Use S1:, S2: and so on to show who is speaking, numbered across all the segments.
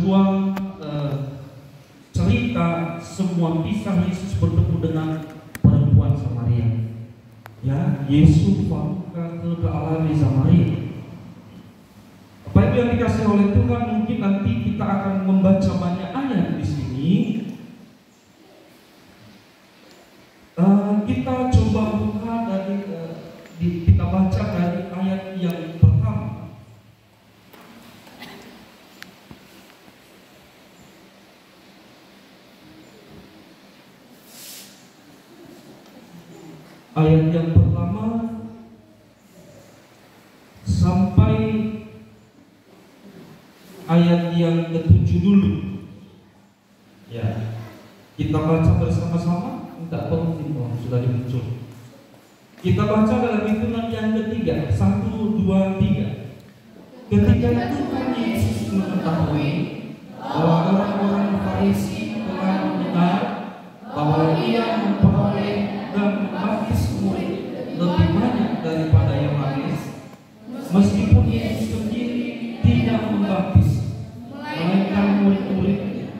S1: sebuah cerita, semua kisah Yesus bertemu dengan perempuan Samaria. Ya, Yesus mampir ke alami Samaria. Bapak Ibu yang dikasih oleh Tuhan, mungkin nanti kita akan membaca banyak ayat di sini. Kita coba buka dari kita baca dari ayat yang pertama. Ayat yang pertama sampai ayat yang ke-7 dulu. Ya, kita baca bersama-sama. Tidak perlu timbang, sudah dimuncul. Kita baca dalam hitungan yang ketiga. 1, 2, 3. Ketika itu Yesus mengetahui bahwa orang-orang Farisi telah mendengar bahwa ia memperoleh dan membaptis murid lebih banyak daripada Yohanes, meskipun Yesus sendiri tidak membaptis, melainkan murid-muridnya.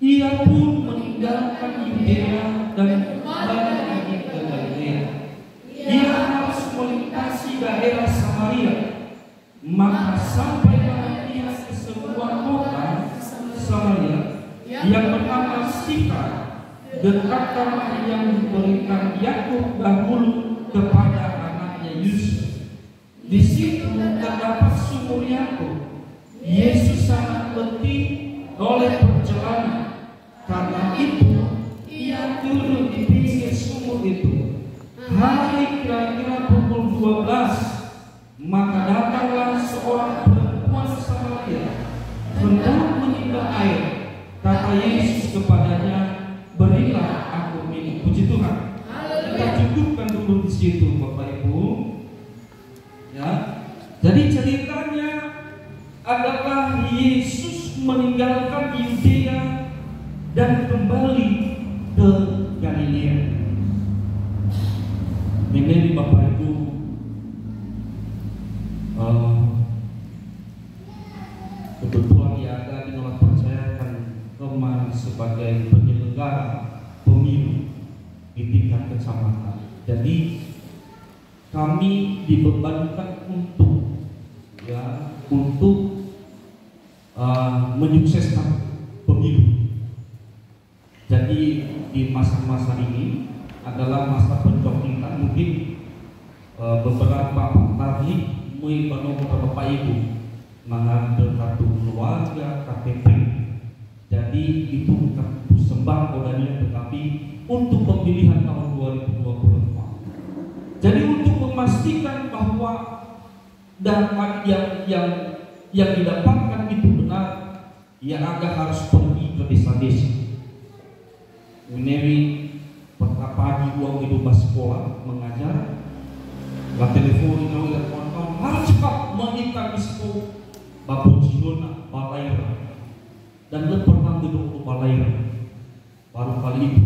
S1: Ia pun meninggalkan Yudea dan kembali ke Galilea. Ia harus melintasi daerah Samaria, maka sampailah ia ke sebuah kota Samaria yang bernama Sikhar, dekat tanah yang diberikan Yakub dahulu kepada anaknya Yusuf. Di situ terdapat sumur Yakub. Yesus sangat letih oleh perjalanan. Karena itu ia turun di pinggir sumur itu. Hari kira-kira pukul 12, maka datanglah seorang perempuan Samaria hendak menimba air. Kata Yesus kepadanya, berilah aku minum. Puji Tuhan. Kita cukupkan dulu di situ, Bapak Ibu. Ya. Jadi ceritanya adalah Yesus meninggalkan Yudea dan kembali ke Galilea. Ini Bapak Ibu, kebetulan ya ada di dalam percayakan Roma sebagai penyelenggara pemilu di tingkat kecamatan. Jadi kami dibebankan untuk menyukseskan pemilu. Jadi di masa-masa ini adalah masa pencoblosan. Mungkin beberapa tadi beberapa Bapak Ibu mengambil kartu keluarga, KTP. Jadi itu bukan sembako dan tetapi untuk pemilihan tahun 2024. Jadi untuk memastikan bahwa data yang didapatkan itu benar, ya agak harus pergi ke desa-desa. Menewi pagi uang itu pas sekolah mengajar, lah telepon dengan kawan-kawan harus cepat meminta disko babu Cilona Balaira dan pernah duduk ke Balaira baru kali itu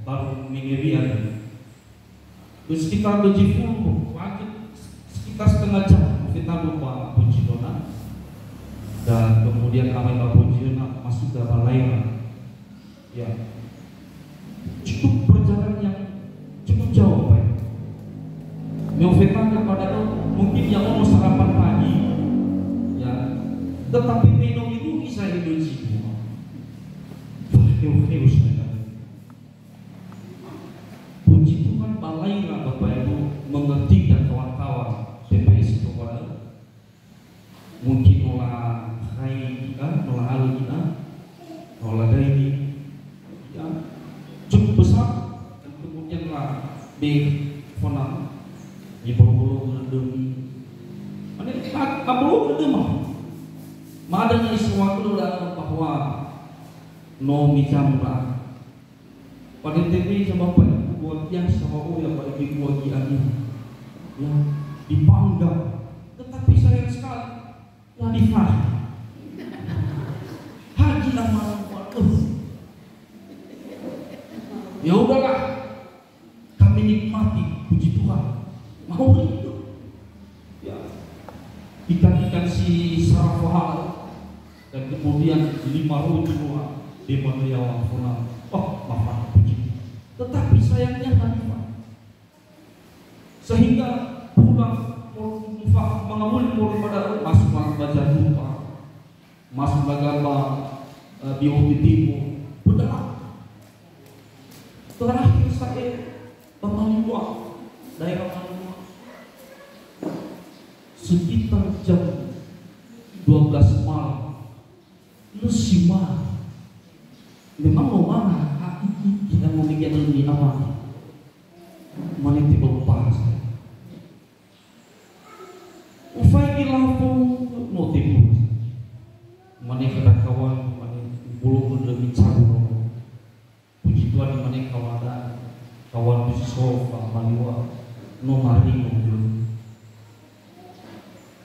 S1: baru Menewi ada. Terus kita berjipul sekitar setengah jam kita lupa babu Cilona dan kemudian kami babu Cilona masuk ke Balaira. Ya. Cukup perjalanan yang cukup jauh, Pak. Mengingatkan kepada mungkin yang mau sarapan pagi, ya, tetapi minum itu bisa hidup semua. Puji Tuhan, Balaira Bapak Ibu mengerti dan kawan-kawan TPS itu pada mungkin olah hai kita, olah alu kita, olah dari cukup besar dan kemudian lah di fonam di bolu ngedem mana bolu ngedem mah ada yang sesuatu dalam bahwa no micam lah pada TV sama Pak buat yang sama ya pada buat ini ya dipanggang tetapi sayang sekali lah difah haji amal ya udahlah, kami nikmati, puji Tuhan. Mau itu, ya ikan si sarafah dan kemudian 5 jiwa di Maria Wafuna. Oh, maaf puji. Tetapi sayangnya Hanifah, sehingga pulang mengambil murid pada masuk baca lupa, masuk agama di Timur, benar. Terakhir saya Mamalua, daerah Mamalua, sekitar jam 12 malam, lesima. Memang mau mana? Kita mau bikin lebih aman. Mana tiba lupa saya. Ufai kilafung mau tiba. Mana kada kawan, mana bulu lebih campur. Puji Tuhan mana kawan bisnis Mamalua, nomari mobil.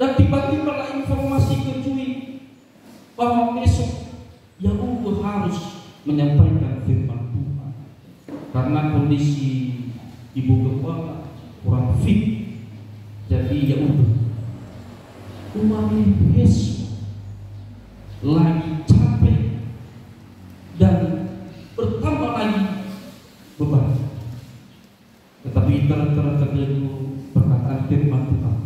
S1: Dan tiba-tiba lah informasi ke Cuy bahwa besok yang harus menyampaikan firman Tuhan karena kondisi ibu kepala kurang fit, jadi ya umami besok lagi capek dan bertambah lagi beban. Tetapi terjadi perkataan firman Tuhan,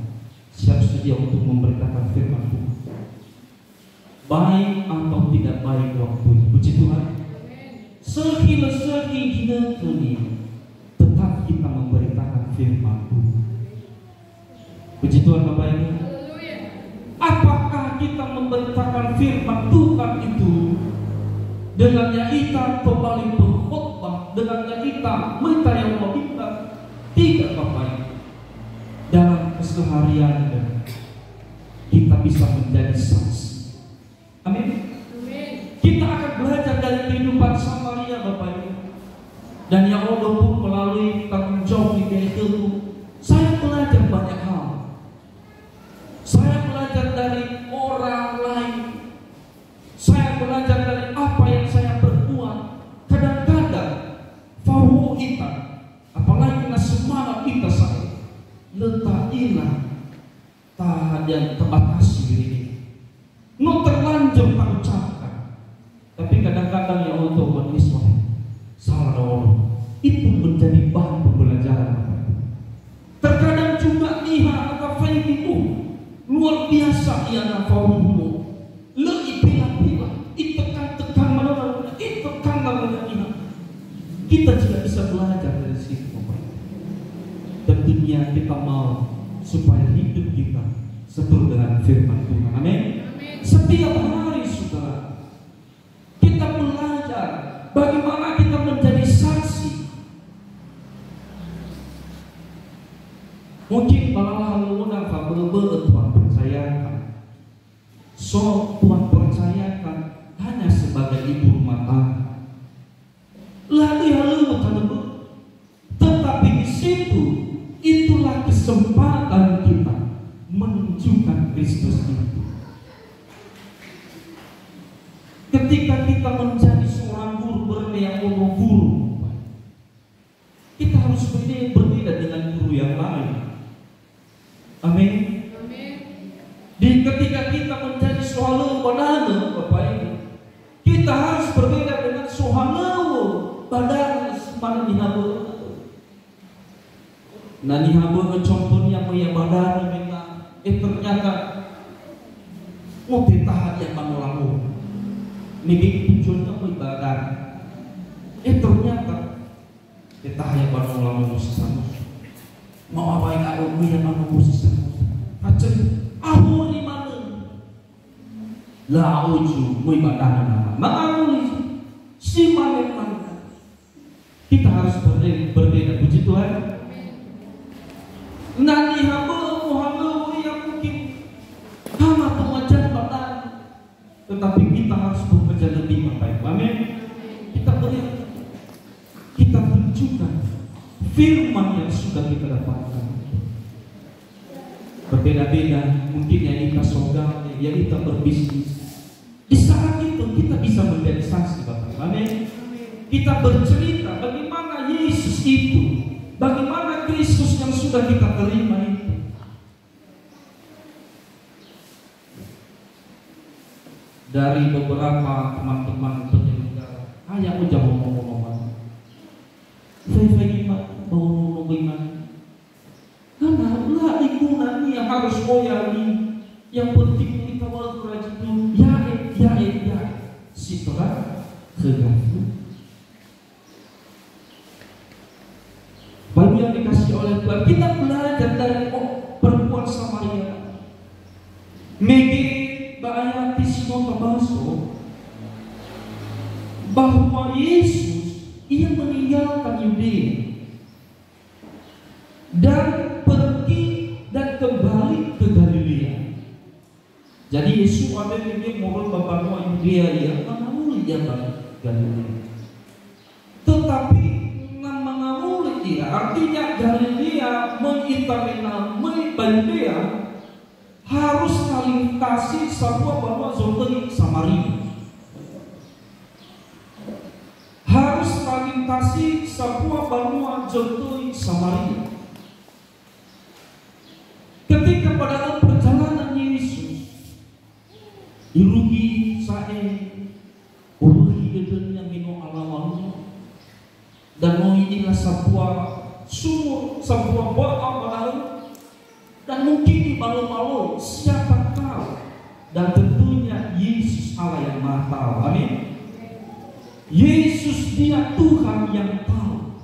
S1: siap sedia untuk memberitakan firman Tuhan, baik atau tidak baik waktunya. Puji Tuhan. Sehingga tetap kita memberitakan firman Tuhan. Puji Tuhan Bapak Ibu. Apakah kita memberitakan firman Tuhan itu dengannya kita kembali berkhotbah, dengannya kita minta yang meminta? Tidak Bapak Ibu. Dalam keseharian kita bisa menjadi saksi. Amin. Kita akan belajar dari kehidupan Samaria Bapak Ibu. Dan ya Allah pun melalui tanggung jawab itu, saya belajar banyak hal. Saya belajar dari orang lain. Saya belajar dari apa yang saya berbuat. Kadang-kadang fahu kita, apalagi kena semangat kita saya letakilah tahadan terbatasi diri kita. No terlanjur tak ucapkan. Tapi kadang-kadang ya untuk manusia salah orang itu menjadi bahan pembelajaran. Terkadang juga lihat atau faid itu luar biasa ia nafahumu. Lebih pilih-pilih, itekan-tekan mana-mana, itekan mana-mana. Kita juga bisa belajar dari situ. Tentunya kita mau supaya hidup kita seturut dengan firman Tuhan. Amin. Setiap hari saudara kita belajar bagaimana kita menjadi saksi. Mungkin kalau lalu nafas Tuhan percayakan, so Tuhan percayakan hanya sebagai ibu rumah tangga. Lalu tetapi di situ itulah kesempatan kita menunjukkan Kristus itu. Ketika kita menjadi seorang guru yang guru, kita harus berbeda dengan guru yang lain. Amin. Ketika kita menjadi sohalu badana Bapak Ibu, kita harus berbeda dengan sohalu badana sepanjang dihabu. Nah dihabu contohnya punya badana kita, ternyata mau ditahan yang manulamu. Niki tujuannya mau ibadah. Ternyata ditahan yang manulamu sesama. Mau apa yang ada yang manulamu sesama. Aceh, aku di mana? Lah uju mau ibadah nama. Mengalami si mana? Kita harus berbeda. Puji Tuhan. Nani hamba yang mungkin hama pengajar badan, tetapi kita harus bekerja lebih baik. Amin. Kita tunjukkan firman yang sudah kita dapatkan. Berbeda-beda, mungkin yang kita sogang, yang kita berbisnis. Di saat itu kita bisa menjadi saksi Bapak. Amin. Kita bercerita bagaimana Yesus itu, bagaimana Kristus yang sudah kita terima itu. dari beberapa teman-teman penyelenggara. Ayah udah ngomong-ngomong. Saya gimana? Bau gimana? Karena lah ikunan yang harus oyali. Yang penting kita walaupun rajin dulu. Ya. Setelah kegaduhan. Baru yang dikasih oleh Tuhan, kita belajar dari perempuan Samaria. Megi bayati semua kebaso bahwa Yesus ia meninggalkan Yudea dan pergi dan kembali ke Galilea. Jadi Yesus ada yang mau bapak Yudea ya, mengamuli dia balik Galilea. Tetapi mengamuli dia artinya Galilea menginterminal Galilea harus kalintasi sebuah bahwa zona Samaria. Harus kalintasi sebuah bahwa zona Samaria. Ketika pada perjalanan Yesus irugi saya uluhi dedenya mino alamannya dan mau inilah sebuah sumur, sebuah bawah padahal dan mungkin di malu-malu siapa tahu, dan tentunya Yesus Allah yang Maha tahu. Amin. Yesus dia Tuhan yang tahu.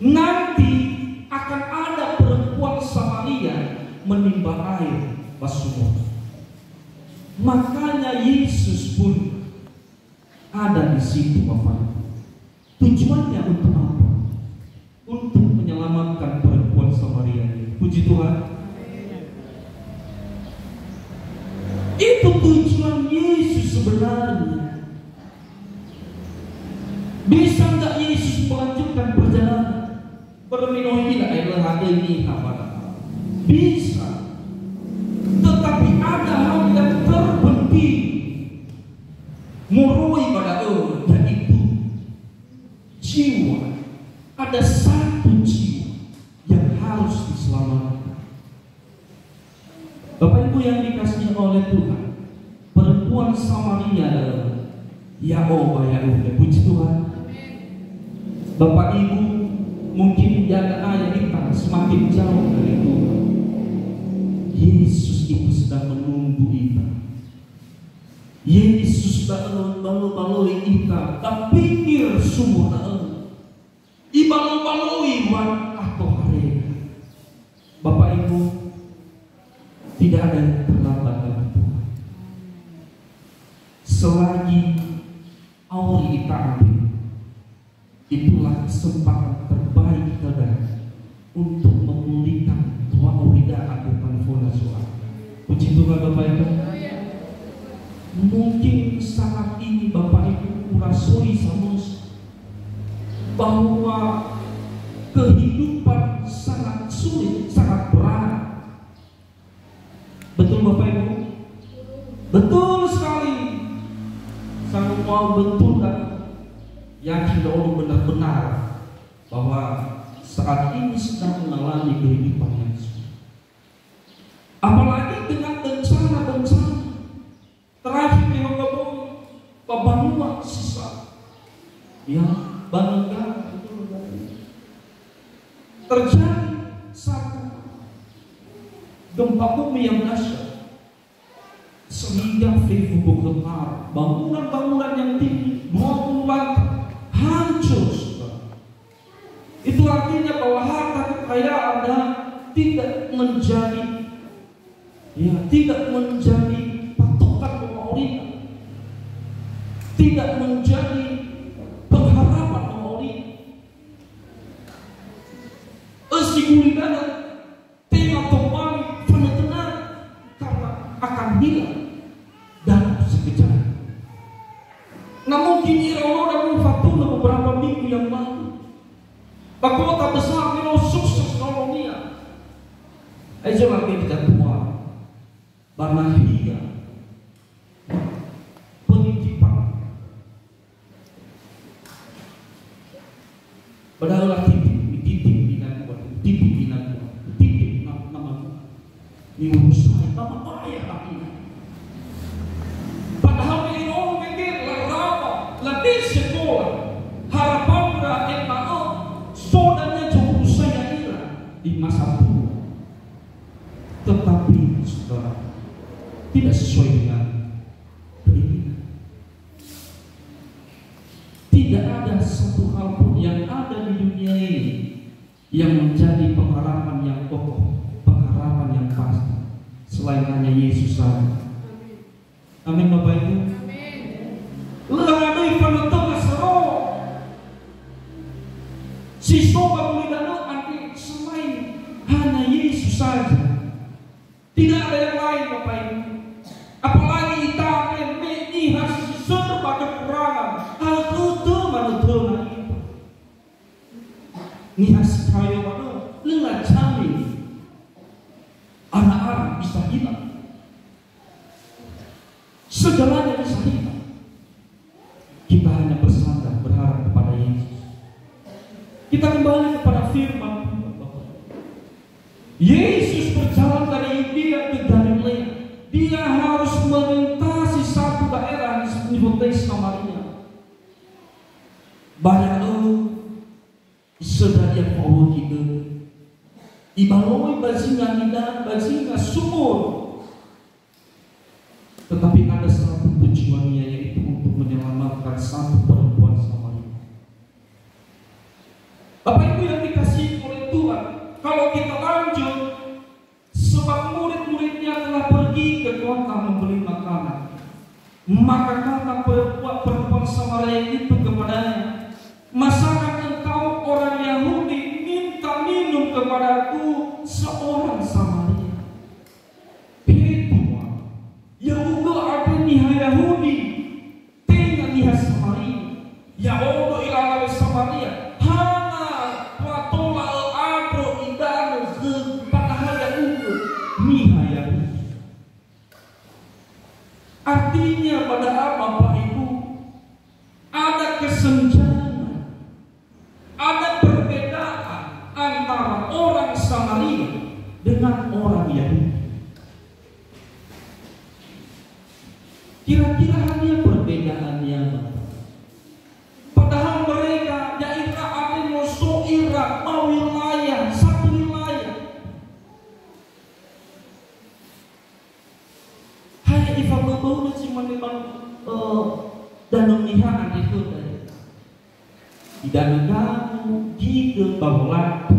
S1: Nanti akan ada perempuan Samaria menimba air pas sumur. Makanya Yesus pun ada di situ Bapak. Tujuannya untuk apa? Untuk menyelamatkan perempuan Samaria ini. Puji Tuhan. Itu tujuan Yesus sebenarnya. Bisa enggak Yesus melanjutkan perjalanan? Berminum tidak ada ini apa? Bisa. Tetapi ada hal yang terpenting. Murui pada yaitu jiwa. Ada satu jiwa yang harus diselamatkan. Bapak Ibu yang dikasihi oleh Tuhan, perempuan Samaria ya puji Tuhan. Bapak Ibu mungkin jaga ayah kita semakin jauh dari Tuhan. Yesus itu sedang menunggu kita. Yesus balu-balui kita, tak pinggir sumur ibalu-balui wan atau hari. Bapak Ibu, tidak ada yang terlambat bagi Tuhan. Selagi auri kita ambil, itulah kesempatan terbaik kita untuk memulihkan tua aurida atau panfona soal. Puji Tuhan Bapak Ibu. Mungkin saat ini Bapak Ibu merasui sama bahwa kehidupan sangat sulit, sangat berat. Betul Bapak Ibu? Betul sekali. Saya mau betul dan yakin dahulu benar-benar bahwa saat ini sedang mengalami kehidupan yang sulit. Apalagi dengan bencana-bencana. Terakhir yang ngomong pembangunan sisa yang bangga terjadi satu gempa bumi yang dahsyat sehingga Facebook gemar, bangunan-bangunan yang tinggi 20 lantai hancur. Itu artinya bahwa harta kekayaan Anda tidak menjadi patokan pemaulian, tidak menjadi pengharapan pemaulian. Esikulikan tengah kembali benar-benar karena akan hilang dalam sekejap. Namun kini Allah dan Fatuna beberapa minggu yang lalu, kota besar ini sukses kolonial. Ayo lagi kita tua, Banahia, penitipan, padahal titip nama diurus nama ayah apinya. sekolah harapan rakyat mau sodanya jauh saya ira di masa tua, tetapi saudara tidak sesuai dengan keinginan. Tidak ada satu hal pun yang ada di dunia ini yang menjadi pengharapan yang kokoh, pengharapan yang pasti selain hanya Yesus saja. Amin Bapak Ibu. Lalu penutup asro si sobat mulidano arti selain hanya Yesus saja. Tidak ada yang lain Bapak Ibu. Apalagi kita ini harus serba kekurangan. Hal itu manutuna itu. Ni haskayo manu lengan cami. Anak-anak bisa hilang. Segalanya bisa hilang. Kita hanya bersandar berharap kepada Yesus. Kita kembali kepada firman Yesus berjalan dari Yudea ke Galilea. Dia harus melintasi satu daerah disebut Samaria. Banyak saudara yang mau kita ibaloi bazinga nida bazinga sumur. Tetapi ada satu tujuannya, yaitu untuk menyelamatkan satu perempuan Samaria. Bapak Ibu yang dikasihi oleh Tuhan, kalau kita lanjut, sebab murid-muridnya telah pergi ke kota membeli makanan, maka kata perempuan Samaria itu kepadanya, masakan engkau orang Yahudi minta minum kepadaku seorang Samaria? Yahuda ada niha Yahudi, tengah niha Samaria. Yahuda ilalai Samaria, hana patola agro idano padahal Yahuda niha Yahudi. Artinya pada apa Bapak Ibu? Ada kesenjangan, ada perbedaan antara orang Samaria dengan orang Yahudi. Kira-kira hanya perbedaannya, padahal mereka daerah Ademo Soira mau wilayah satu wilayah. Hanya ifabau cuma memang dalam nihaan itu tidak kamu gitu bahwa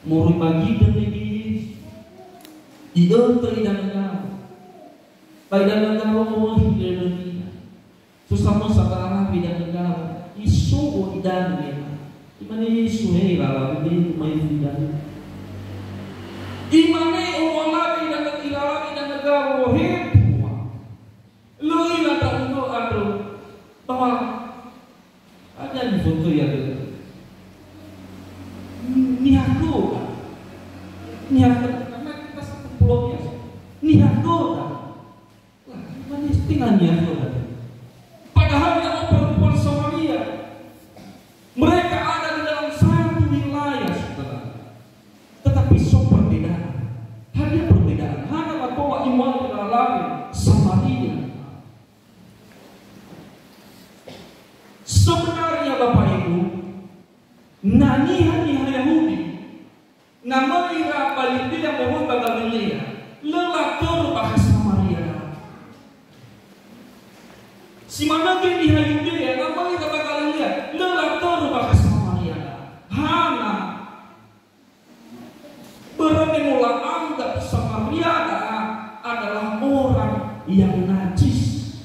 S1: murid bagi demi itu tidak kamu. Pada negara orang Indonesia, susah sekarang beda negara, isu dan beda. Imane isu lah, ini cuma isu dan. Imane orang lagi dan negara rohim, lu ini ada untuk ada, bahwa ada di foto yang niago, karena kita satu pulau biasa, niago. Padahal yang perempuan Samaria, mereka ada di dalam satu wilayah, saudara. Tetapi perbedaan, hanya perbedaan, hanya bahwa iman dalam Samaria. Sebenarnya Bapak Ibu, nanihan Yahudi, namanya balik dia mohon Galilea, lelator bahasa si mana ke di Yudea, namanya kata Galilea, lelator bahasa Samaria. Hana berani mula anggap Samaria adalah orang yang najis.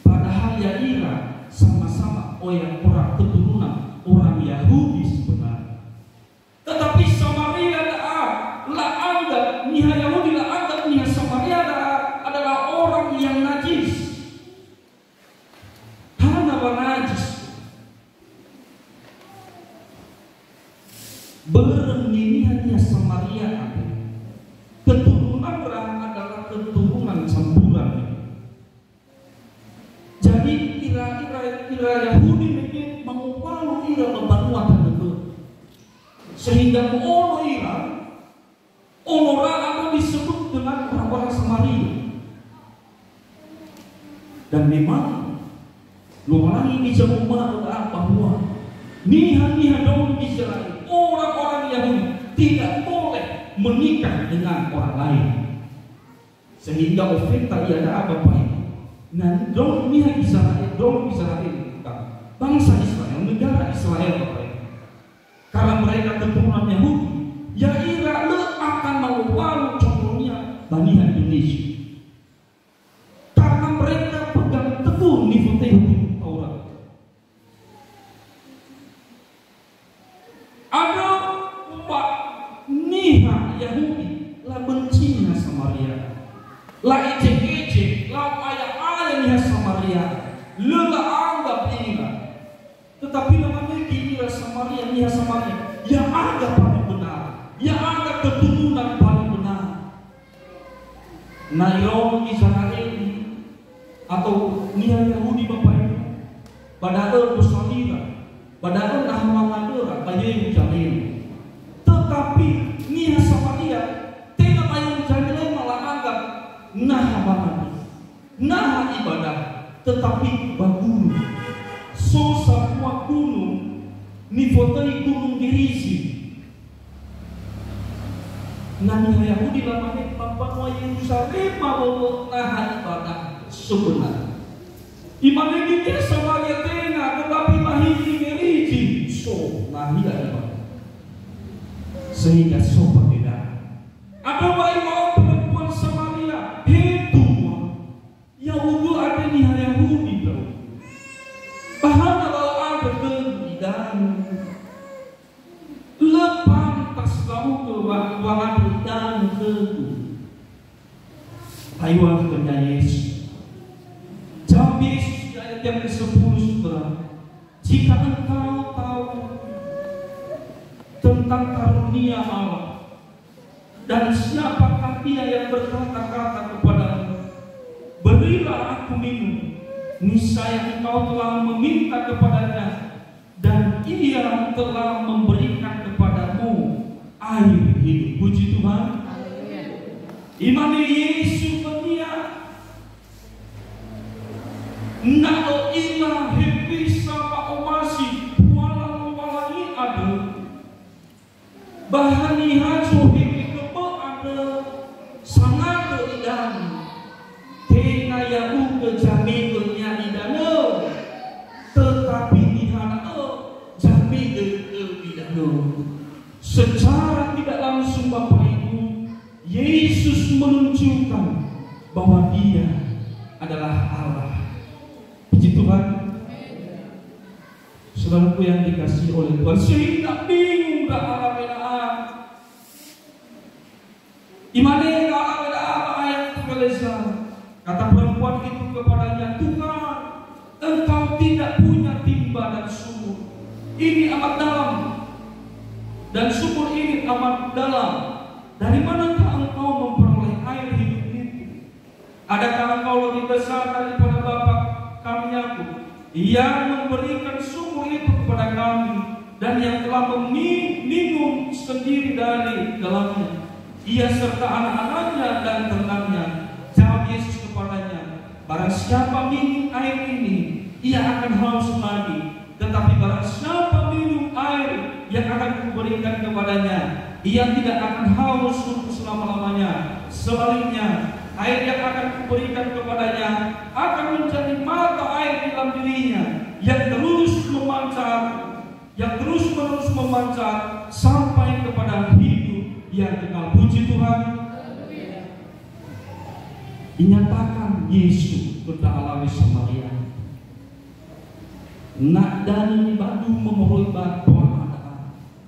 S1: Padahal ya ira sama-sama orang keturunan orang Yahudi sebenarnya. Tetapi Samaria lah anggap niha Yahudi lah anggap niha Samaria adalah orang yang najis. Karena najis berminihannya Samaria keturunan orang adalah keturunan campuran. Jadi kira Yahudi ini mengupalu ira membangun itu sehingga ono ira orang disebut dengan orang-orang Samaria. Dan memang luarangi di Jemaah bahwa niha-niha dahulu Israel, orang-orang Yahudi tidak boleh menikah dengan orang lain, sehingga ofenta ada apa Pak? Nah, dahulu niha Israel, bangsa Israel, negara Israel Bapak, karena mereka keturunan Yahudi, ya ira le akan melawan contohnya Bani Indonesia. Mereka pegang teguh nifuteh hukum Taurat. Ada umat niha Yahudi lah bencinya Samaria, lah ejek-ejek, lah ayah-ayah niha Samaria, lelah anggap ira. Tetapi namanya ira Samaria, niha Samaria, yang anggap paling benar, yang anggap keturunan paling benar. Nah, Israel atau niha Yahudi Bapak Ibu, padahal bersalira, padahal nahmamadera bayi jalil. Tetapi niha Samaria tidak bayi jalil malah anggap nah ibadah, tetapi bagunu so semua gunung nifotai gunung Gerizim. Nah, niha Yahudi lamanya Bapak wa Yerusalem bahwa nah ibadah sebenarnya imane kita Samaria tengah, tetapi mahiri Gerizim so nahi ada, sehingga so berbeda. Ada baik mau perempuan Samaria itu Yahudi ada niha Yahudi bro. Bahkan kalau ada kebidan lepantas kamu ke ruangan dan ke Taiwan kerja Yesus. Jawab Yesus di ayat yang ke-10 saudara, jika engkau tahu tentang karunia Allah dan siapakah Dia yang berkata-kata kepadamu, berilah aku minum, niscaya engkau telah meminta kepadanya dan Ia telah memberikan kepadamu air hidup. Puji Tuhan. Iman Yesus dunia nao ila hebisa paomasi walang ada bahani hajo hebi kebo ada sangat idan tena yahu kejaminya idano tetapi dihana jami idano. Secara tidak langsung Bapak Ibu, Yesus menunjukkan bahwa Dia adalah Allah. Puji Tuhan. Saudaraku yang dikasihi oleh Tuhan, sehingga bingung gak arah beda. Imane gak arah beda ayat kelezar. Kata perempuan itu kepadanya, Tuhan, Engkau tidak punya timba dan sumur. Ini amat dalam, dan sumur ini amat dalam. Dari manakah engkau memperoleh air hidup itu? Adakah engkau lebih besar daripada Bapa kami Yakub, yang memberikan sumur itu kepada kami dan yang telah minum sendiri dari dalamnya, ia serta anak-anaknya dan ternaknya? Jawab Yesus kepadanya, barang siapa minum air ini, ia akan haus lagi. Tetapi barang siapa minum air yang akan kuberikan kepadanya, ia tidak akan haus untuk selama-lamanya. Sebaliknya, air yang akan kuberikan kepadanya akan menjadi mata air di dalam dirinya, yang terus menerus memancar sampai kepada hidup yang kekal. Puji Tuhan. Dinyatakan Yesus berdalam Samaria. Nak dan badu memohon bantuan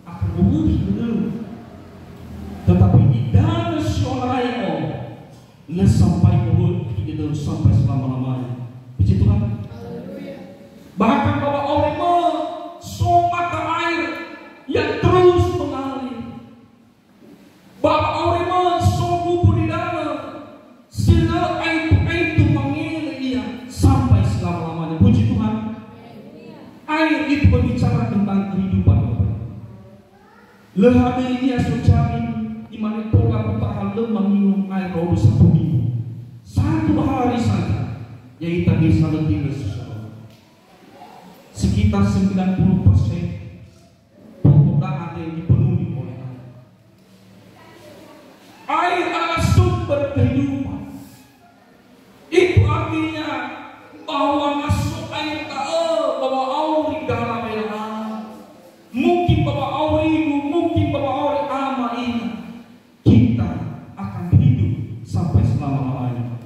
S1: akan menguji, tetapi di dalam syurga Allah sampai mulut kita sampai selama-lamanya. Puji Tuhan. Bahkan bahwa orang mata air yang terus mengalir, bahwa orang sungguh di dalam sehingga air itu mengalir dia sampai selama-lamanya. Puji Tuhan. Air itu berbicara tentang kehidupan. Lehade ini asocami imane tola putaran lemah minum air roh satu minggu, 1 hari saja. yaitu bisa lebih sesuatu. Sekitar 90% pokoknya ada yang dipenuhi oleh air. Air adalah sumber kehidupan. Itu artinya bahwa masuk air bahwa auri dalam air. Mungkin bahwa aurimu, mungkin bahwa auri ama ini, kita akan hidup sampai selama-lamanya.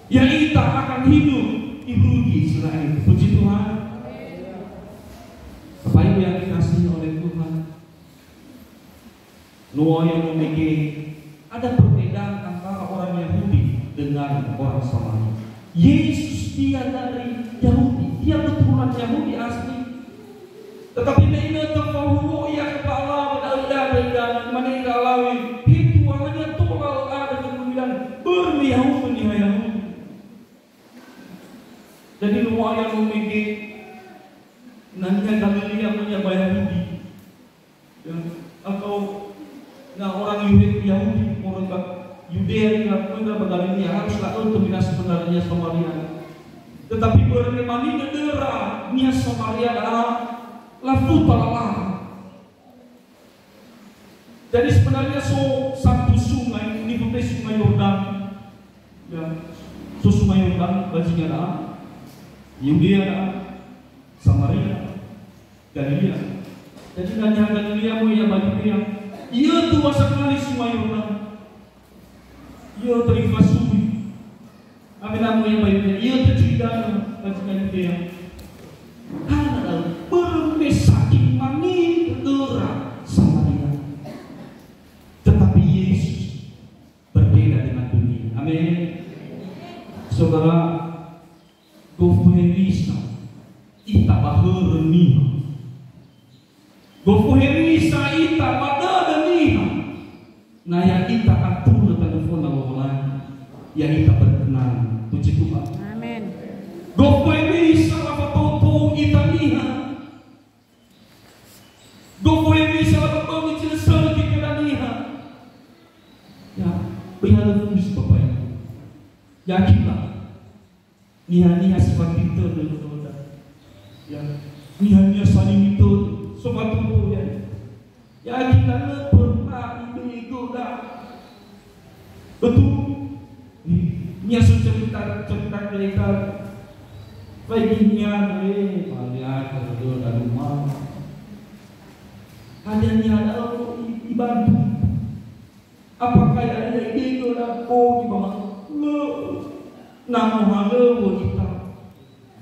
S1: Ya kita akan hidup irugi selain itu. Puji Tuhan. Bapak Ibu yang dikasihi oleh Tuhan, Noah yang memiliki ada perbedaan antara orang Yahudi dengan orang Samaria. Yesus dia dari Yahudi, dia keturunan Yahudi asli. Tetapi dia terpahu ya kepala dan menikah lawi itu hanya tolak ada kemudian bermiyahudi Yahudi. Jadi Noah yang memiliki nanya Galilea punya Yahudi, ya, atau orang Yahudi orang Yudea yang punya Galilea haruslah untuk bina sebenarnya Samaria. Tetapi bermani nedera nia Samaria adalah lafu talalah. Jadi sebenarnya satu sungai ini bukan sungai Yordan, ya, sungai Yordan bajingan adalah Yudea, Samaria, Galilea. Jadi nanya Galilea mau ya bagi dia, ia tuh masa kali sungai Yordan, ia terima suwi. Apa nama yang bagi dia, ia tercerita bagi dia. Karena bermesaking mani nedera Samaria. Tetapi Yesus berbeda dengan dunia. Amin. Saudara, gofuherisa ita bahurniha. Gofuherisa ita badadaniha. Naya ita atur telepon lawan. Ya ita berkenan. Puji Tuhan.
S2: Amin.
S1: Gofuherisa lapatoto ita niha. Gofuherisa lapatoto ita niha. Ya, biar lulus Bapak Ibu. Yakinlah. Niha seperti itu dulu, ya. Niha saling itu sobat itu ya. Ya kita pernah itu dah. Betul. Niha cerita cerita baiknya melihat kedua dari rumah. Ada niha dibantu. Apakah ada ide dah di bawah lo? Nama halo kita,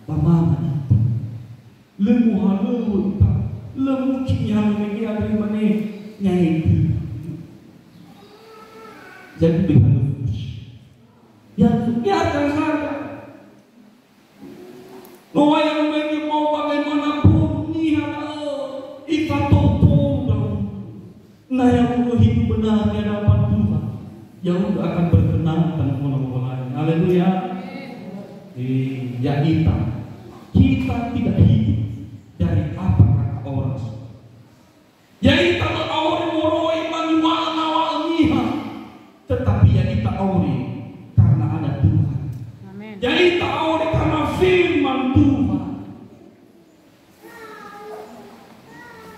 S1: mama kita, lemu halo kita, lemu yang memiliki dari mana nyai itu. Jadi berhalo yang biarkan saja. Noah yang memiliki mau bagaimanapun ni halo ikatopo nah yang hidup benar di hadapan Tuhan, yang akan berkenan dan mengulang. Haleluya. Ya kita tidak hidup dari apa kata orang. Ya kita berori moroi manual niha, tetapi ya kita ori karena ada Tuhan.
S2: Amin.
S1: Ya kita ori karena firman Tuhan.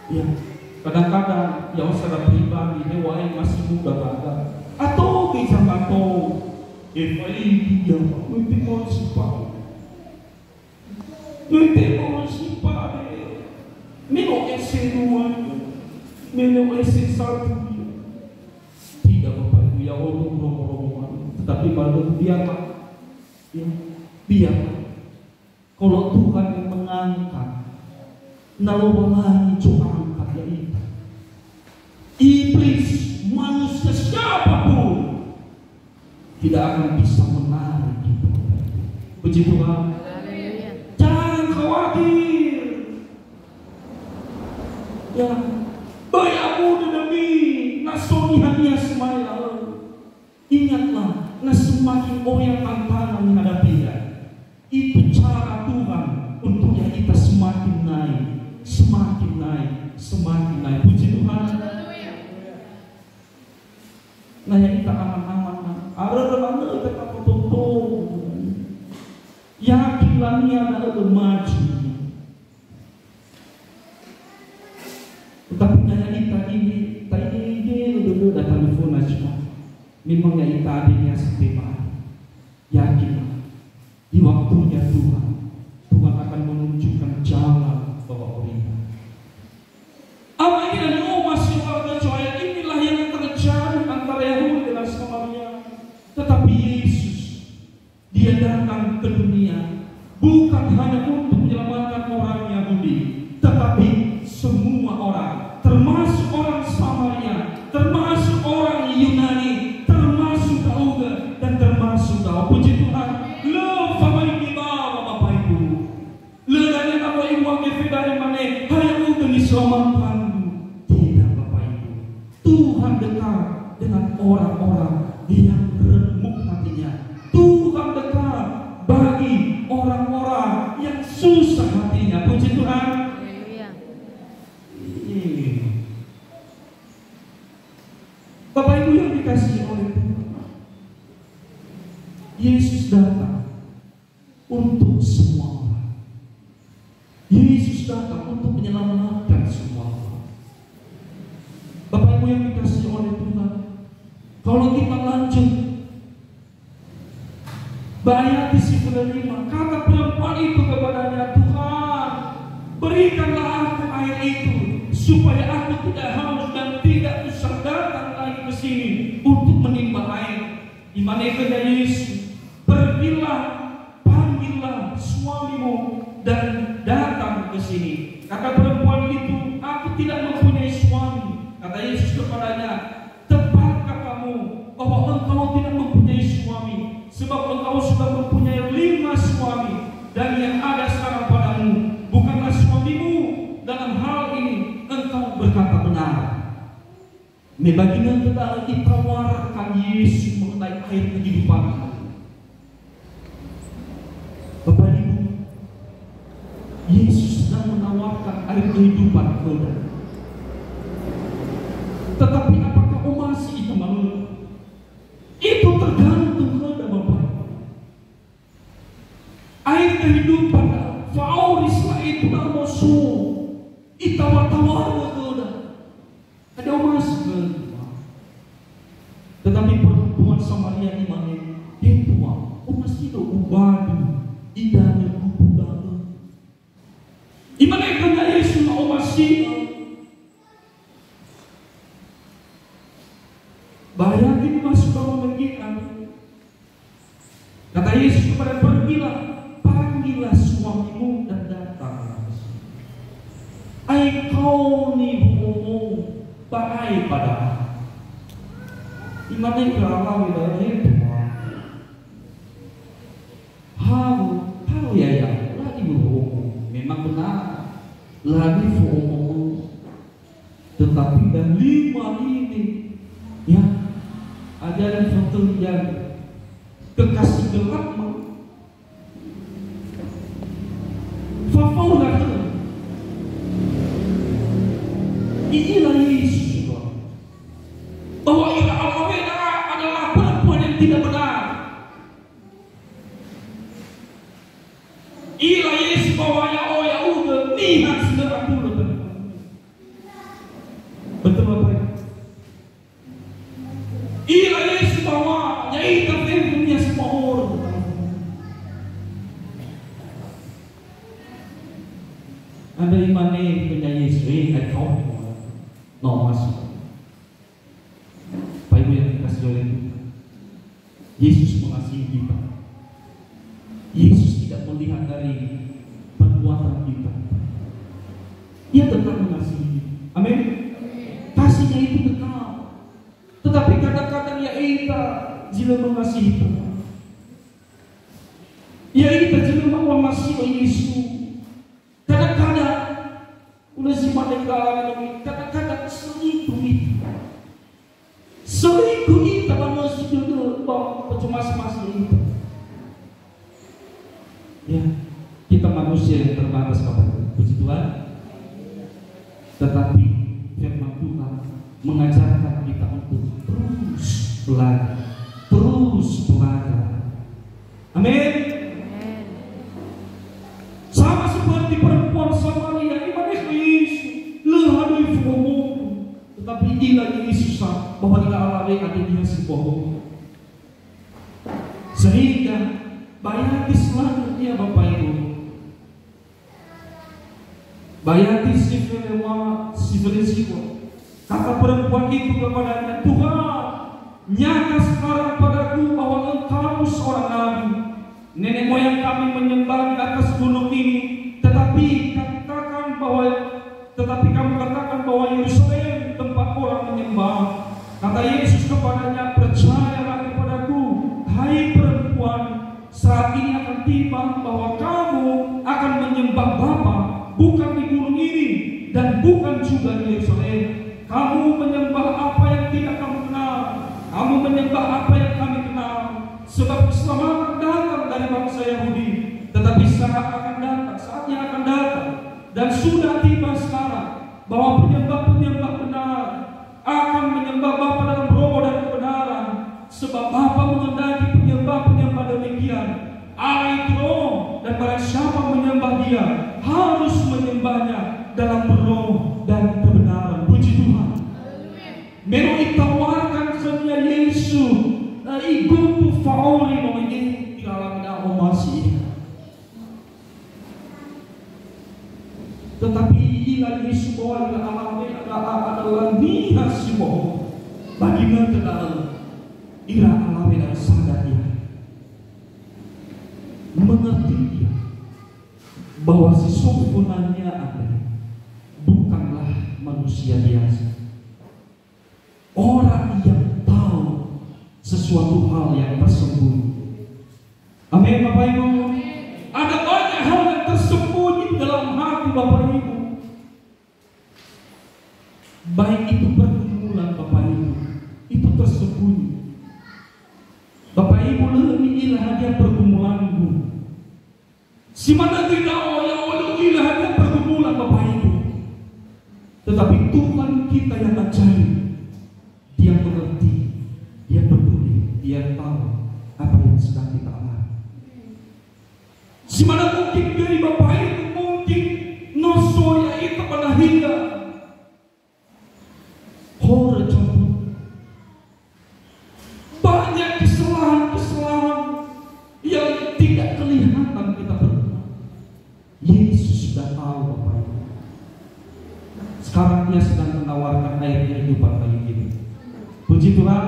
S1: Ya kadang-kadang ya secara pribadi hewan yang masih muda baga atau bisa bantu. Paling dia mesti konsipa, mesti konsipa deh. Minum ese dua, minum ese satu. Tidak Bapak Ibu ya rombongan, tetapi baru biarlah, ya, biarlah. Kalau Tuhan yang mengangkat, nalobongan itu angkat ya itu. Iblis manusia siapapun tidak akan bisa menarik kita. Puji Tuhan. Jangan khawatir. Ya, bayamu demi nasoni hanya semaya. Ingatlah, semakin orang tantangan menghadapinya. Itu cara Tuhan untuk yang kita semakin naik, semakin naik, semakin naik. Puji Tuhan. Nah yang kita aman-aman. Ada kita Tania ada maju. Tetapi nanya ita ini udah telepon aja. Memangnya ita adanya seperti yakin di waktunya Tuhan akan menunjukkan jalan bahwa kita. Apa ini dan masih warga Joel, inilah yang terjadi antara Yahudi dan Samaria. Tetapi Yesus, dia datang ke dunia bukan hanya untuk menyelamatkan orang Yahudi, tetapi semua orang, termasuk orang Samaria, termasuk orang Yunani, termasuk kau dan termasuk kau. Puji Tuhan. Lo famai di bawah Bapak Ibu. Lo dari apa ibu dari mana? Hanya untuk diselamatkan. Tidak Bapak Ibu. Tuhan dekat dengan orang-orang yang remuk hatinya. Tuhan dekat bagi orang-orang yang susah hatinya. Puji Tuhan. Bapak Ibu yang dikasihi oleh Tuhan, Yesus datang untuk semua orang. Yesus datang untuk menyelamatkan semua orang. Bapak Ibu yang dikasihi oleh Tuhan, kalau kita lanjut ayat isi 5, kata perempuan itu kepadanya, Tuhan, berikanlah aku air itu supaya aku tidak haus dan tidak usah datang lagi ke sini untuk menimba air. Di mana kata Yesus, pergilah, panggillah suamimu dan datang ke sini. Kata perempuan itu, aku tidak mempunyai suami. Kata Yesus kepadanya, tepatkah kamu bahwa engkau tidak mempunyai suami? Sebab engkau sudah mempunyai 5 suami, dan yang ada sekarang padamu bukanlah suamimu. Dalam hal ini engkau berkata benar. Baginda kita ditawarkan Yesus mengenai air kehidupan. Bapak Ibu, Yesus sedang menawarkan air kehidupan kepada. Tetapi apakah kau masih teman? Itu tergantung kepada Bapak. Air kehidupan faurislah itu nama su. Itawar-tawar kepada. Ada masih. Tetapi perempuan Samaria di mana? Itu masih do ubadu. Idanya kubudana. Di mana kena Yesus masih? Bahaya ini masuk ke pembagian. Kata Yesus kepada pergilah, panggillah suamimu dan datang. Ai kau ni bumu baai pada. Di mana kalau kita itu, hau ya lagi bumu, memang benar lagi bumu. Tetapi dan 5 ini, ya. Ajaran satu yang kekasih gelap favorit inilah Yesus bahwa Allah adalah perempuan yang tidak benar. Inilah Yesus bahwa ya udah lihat sudah dulu betul Bapak. Ila Yesus bahwa yaitu dunia semua orang. Ada di mana punya Yesus ini kau no masuk. Bapak Ibu yang dikasihi oleh Tuhan, Yesus mengasihi kita. Yesus tidak melihat dari perbuatan kita. Dia tetap mengasihi. Amin. Kasihnya itu kekal. Tetapi kadang-kadang ya kita jika mengasihi Tuhan, ya kita jika mengasihi Yesus, kadang-kadang udah simpan dalam ini, kadang-kadang selingkuh kita manusia itu bercemas-cemas itu. Ya, kita manusia yang terbatas kepada puji Tuhan. Tetapi firman Tuhan mengajarkan kita untuk terus belajar. Amin. alawe adanya sebuah sehingga bayati selanjutnya Bapak Ibu, bayati siwa kata perempuan itu kepadanya, Tuhan, nyata sekarang padaku bahwa engkau seorang nabi. Nenek moyang kami menyembah di atas gunung ini, tetapi kamu katakan bahwa Yerusalem tempat orang menyembah. Kata Yesus kepadanya, percayalah kepadaku, hai perempuan, saat ini akan tiba bahwa kamu akan menyembah Bapa bukan di gunung ini dan bukan juga di Yerusalem. Kamu menyembah apa yang tidak kamu kenal, kamu menyembah apa yang kami kenal. Sebab keselamatan datang dari bangsa Yahudi, tetapi saatnya akan datang dan sudah tiba sekarang bahwa penyembah-penyembah benar akan menyembah Bapa dalam roh dan kebenaran. Sebab Bapa menghendaki penyembah-penyembah demikian. Allah itu roh, dan barang siapa menyembah Dia harus menyembahnya dalam roh dan kebenaran. Puji Tuhan. Meno itawarkan senya Yesus igupu faori momene di dalam nama masih. Tetapi ila Yesus bahwa ila alamnya adalah niat semua bagi mereka ila alamnya dan sadar dia mengerti dia bahwa sesungguhnya ada bukanlah manusia biasa, orang yang tahu sesuatu hal yang tersembunyi. Amin Bapak Ibu. Ada banyak hal yang tersembunyi dalam hati Bapak Ibu, baik itu pergumulan Bapak Ibu, itu tersembunyi. Bapak Ibu leuwih hadiah pergumulanmu. Si mana tidak leuwih hadiah pergumulan Bapak Ibu. Tetapi Tuhan kita yang ajaib, Dia mengerti, Dia peduli, Dia tahu apa yang sedang kita alami. Si mana mungkin dari Bapak Ibu mungkin nosoya itu pada hingga hore campur banyak kesalahan-kesalahan yang tidak kelihatan kita berbuat. Yesus sudah tahu Bapak Ibu. Sekarang Dia sedang menawarkan air kehidupan bagi kita. Puji Tuhan.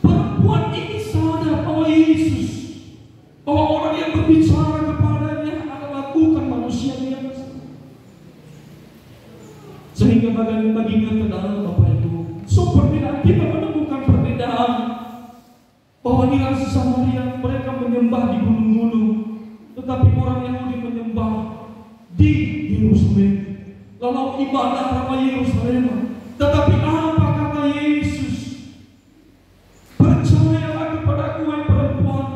S1: Perempuan ini sadar bahwa Yesus, bahwa orang yang berbicara kepadanya adalah bukan manusia biasa. Sehingga baginya terdalam Bapak Ibu, perbedaan kita menemukan perbedaan bahwa di rasa Samaria mereka menyembah di gunung-gunung, tetapi orang Yahudi menyembah di Yerusalem. Lalu ibadah nama Yerusalem. Tetapi apa kata Yesus? Percayalah kepadaku hai perempuan,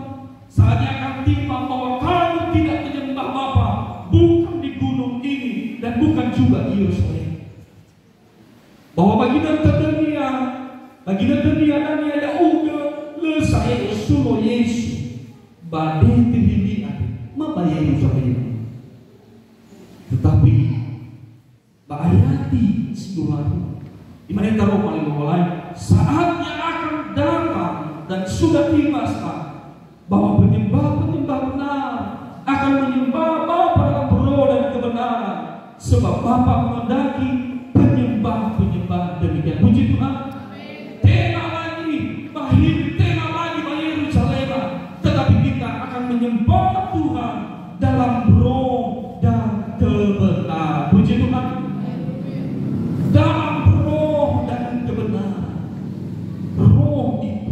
S1: saatnya akan tiba bahwa kamu tidak menyembah Bapa bukan di gunung ini dan bukan juga di Yerusalem. Bahwa baginda dunia dan ya uga le saya suruh Yesus badai tinggi mabayar Yerusalem. Tetapi bayati siluman di mana taruh paling mulai saatnya akan datang dan sudah tiba sekarang bahwa penyembah benar akan menyembah Bapa dalam roh dan kebenaran, sebab Bapa menghendaki penyembah demikian. Puji Tuhan. Tena lagi Yerusalem, tetapi kita akan menyembah Tuhan dalam roh dan kebenaran. Puji Tuhan. Dalam roh dan kebenaran. Roh itu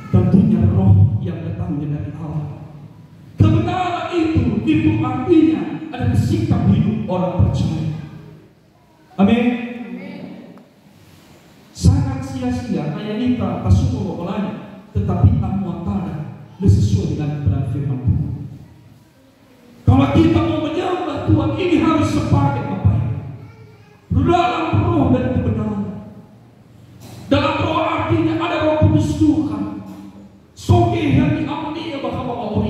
S1: tentunya roh yang datangnya dari Allah. Kebenaran itu artinya adalah sikap hidup orang percaya. Amin. Sangat sia-sia ayat kita pasukul olanya, tetapi amuan tanah sesuai dengan benar firman Tuhan. Kalau kita mau menyembah Tuhan ini harus sepaket Bapak Ibu, dalam roh dan kebenaran. Dalam roh artinya ada Roh Kudus Tuhan, soge yang diamuni bahwa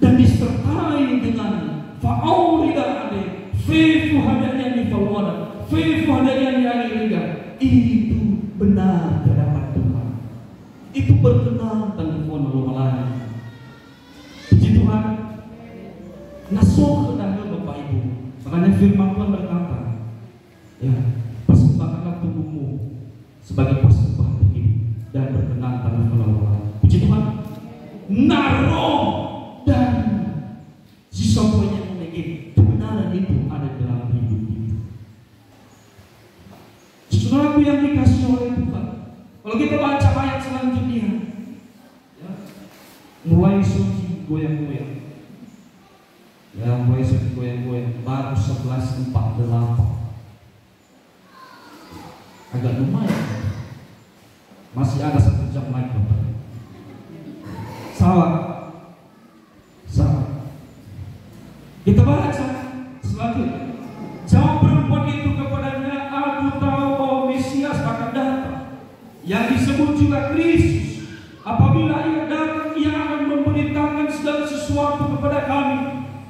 S1: dan disertai dengan faulida ade fefu hadanya di fawana fefu hadanya yang sebagai persembahan hidup dan berkenan tanpa pengelolaan. Puji Tuhan. Naro dan sisanya memiliki kebenaran itu ada dalam hidup itu. Saudaraku yang dikasih oleh Tuhan, kalau kita baca ayat selanjutnya, ya, mulai suci goyang-goyang, ya mulai suci goyang-goyang, baru 11:48, agak lumayan, masih ada 1 jam lagi. Salah. Kita baca selanjutnya. Jawab perempuan itu kepadanya, aku tahu bahwa Mesias akan datang, yang disebut juga Kristus. Apabila ia datang, ia akan memberitakan segala sesuatu kepada kami.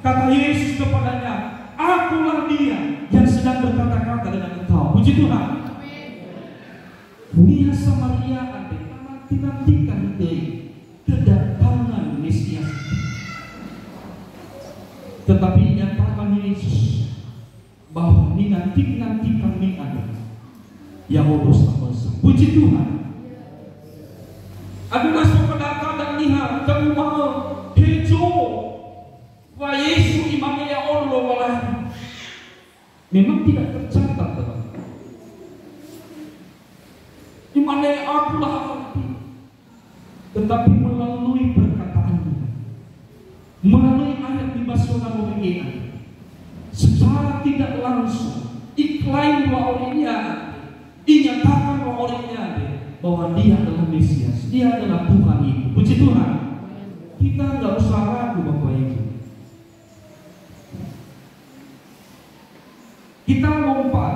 S1: Kata Yesus kepadanya, akulah dia yang sedang berkata-kata dengan engkau. Puji Tuhan. Dia Samaria ada nantikan kedatangan Mesias. Tetapi nyatakan Yesus bahwa ini nanti kami ada yang urus sama-sama. Puji Tuhan. Adalah saudara dan lihat kamu mau hejo wa Yesus imamnya ya Allah walah. Memang tidak tercatat dalam. Di mana akulah arti. Tetapi melalui perkataannya, melalui ayat di Basona Mobigian, secara tidak langsung iklaim bahwa orangnya, dinyatakan bahwa orangnya bahwa dia adalah Mesias, dia adalah Tuhan itu. Puji Tuhan. Kita nggak usah ragu bahwa itu. Kita lompat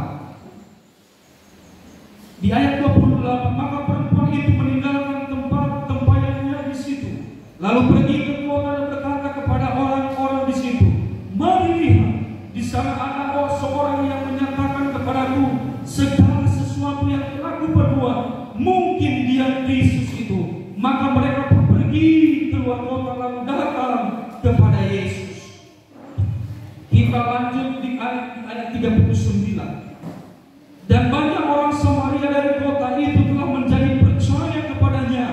S1: di ayat 28, maka perempuan itu meninggalkan tempat tempayannya di situ, lalu pergi ke kota dan berkata kepada orang-orang di situ, mari lihat, di sana ada seorang yang menyatakan kepadaku segala sesuatu yang telah kuperbuat. Mungkin dia Kristus itu. Maka mereka pergi keluar kota lalu datang kepada Yesus. Kita lanjut di ayat 39. Dan banyak orang Samaria dari kota itu telah menjadi percaya kepadanya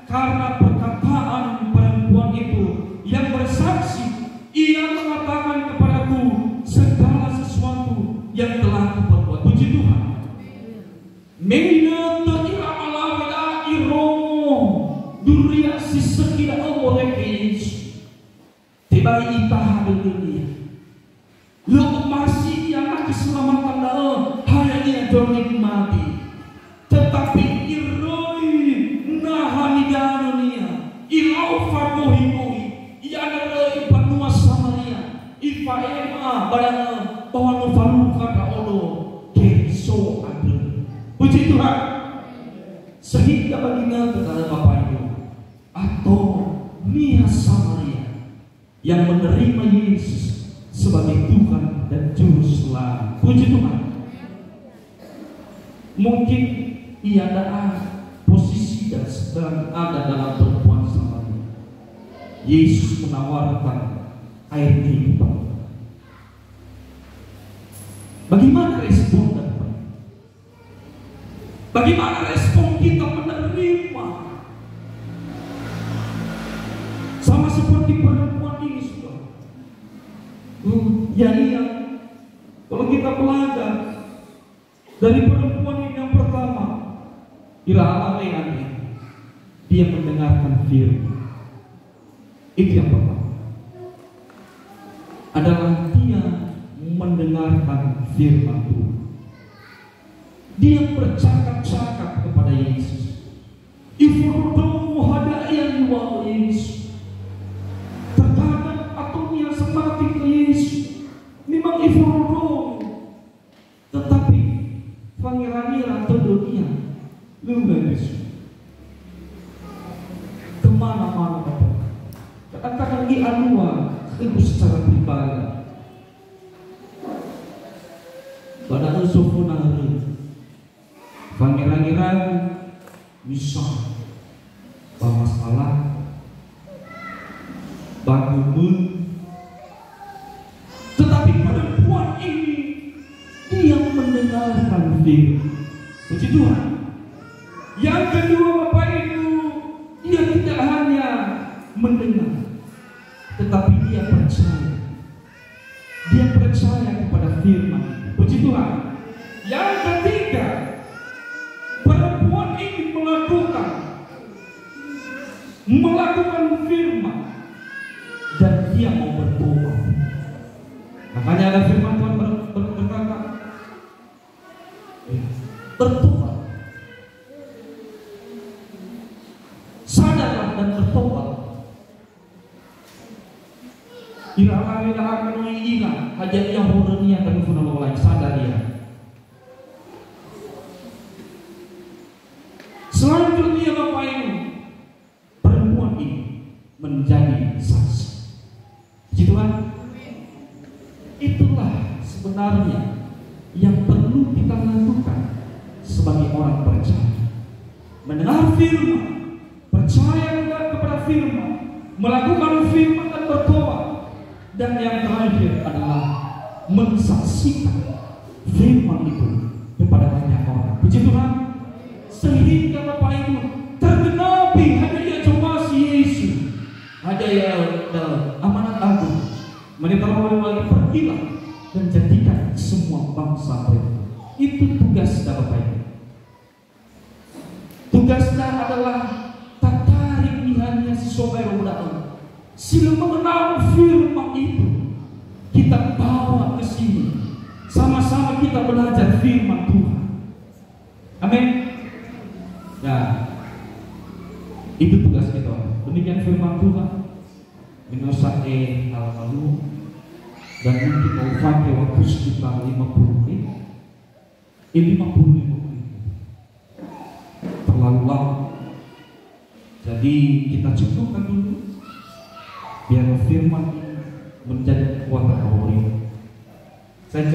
S1: karena perkataan perempuan itu yang bersaksi, ia mengatakan kepadaku segala sesuatu yang telah kuperbuat. Puji Tuhan. Menina tadira alawila iromo duria sisekira omorekis tiba itaha dunia lo masih yang keselamatan dah hanya dia dorong mati, tetapi iroi nahani ganunia ilau fakohimoi ia nerei panua Samaria ifaema barang bahwa novalu kata Allah keso ada. Puji Tuhan. Sehingga baginda kepada Bapak Ibu atau Nia Samaria yang menerima Yesus sebagai Tuhan dan Juru Selamat. Puji Tuhan. Mungkin ia ada posisi dan sedang ada dalam perempuan Samaria. Yesus menawarkan air kehidupan. Bagaimana respon dan bagaimana respon kita menerima? Sama seperti perempuan ini sudah. Ya iya. Kalau kita belajar dari perempuan ini yang pertama, dia mendengarkan firman. Itu yang pertama. Adalah dia mendengarkan firman Tuhan. Dia bercakap-cakap kepada Yesus. Ifurdomu hadayan wa Yesus. Terkadang atau yang semati ke Yesus. Memang ifurdomu. Tetapi pangeran-pangeran dunia lupa Yesus. Kemana-mana kadang-kadang di anua itu secara pribadi. Pada usufuna hari pangeran-pangeran bisa masalah bangun, tetapi perempuan ini dia mendengarkan firman. Puji Tuhan. Yang kedua, Bapak Ibu, dia tidak hanya mendengar, tetapi dia percaya. Dia percaya kepada firman. Puji Tuhan. Yang ketiga, perempuan ini melakukan firman, dan dia mau bertobat. Makanya ada firman Tuhan berkata, bertobat, sadarlah dan bertobat. Irama menoi ina hajat yang hurnia dan funalolai sadar dia. Selanjutnya Bapak Ibu, perempuan ini menjadi saksi. Puji Tuhan. Itulah sebenarnya yang perlu kita lakukan sebagai orang percaya. Mendengar firman, percaya kepada firman, melakukan firman dan bertobat. Dan yang terakhir adalah mensaksikan firman itu kepada banyak orang. Puji Tuhan. Sehingga Bapak Ibu tergenapi hadiah Thomas Yesus, hadiah amanat agung. Mereka lagi pergilah dan jadikan semua bangsa mereka. Itu tugas Bapak Ibu. Tugasnya adalah tarik nihannya sesuai roda. Sila mengenal firman itu, kita bawa ke sini. Sama-sama kita belajar firman Tuhan. Amin. Nah, itu tugas kita. Demikian firman Tuhan. Minusah al-malu. Dan mungkin mau pakai waktu sekitar 50 menit. 55 menit. Terlalu lama. Jadi kita cukupkan dulu, biar firman menjadi kekuatan Allah. Saya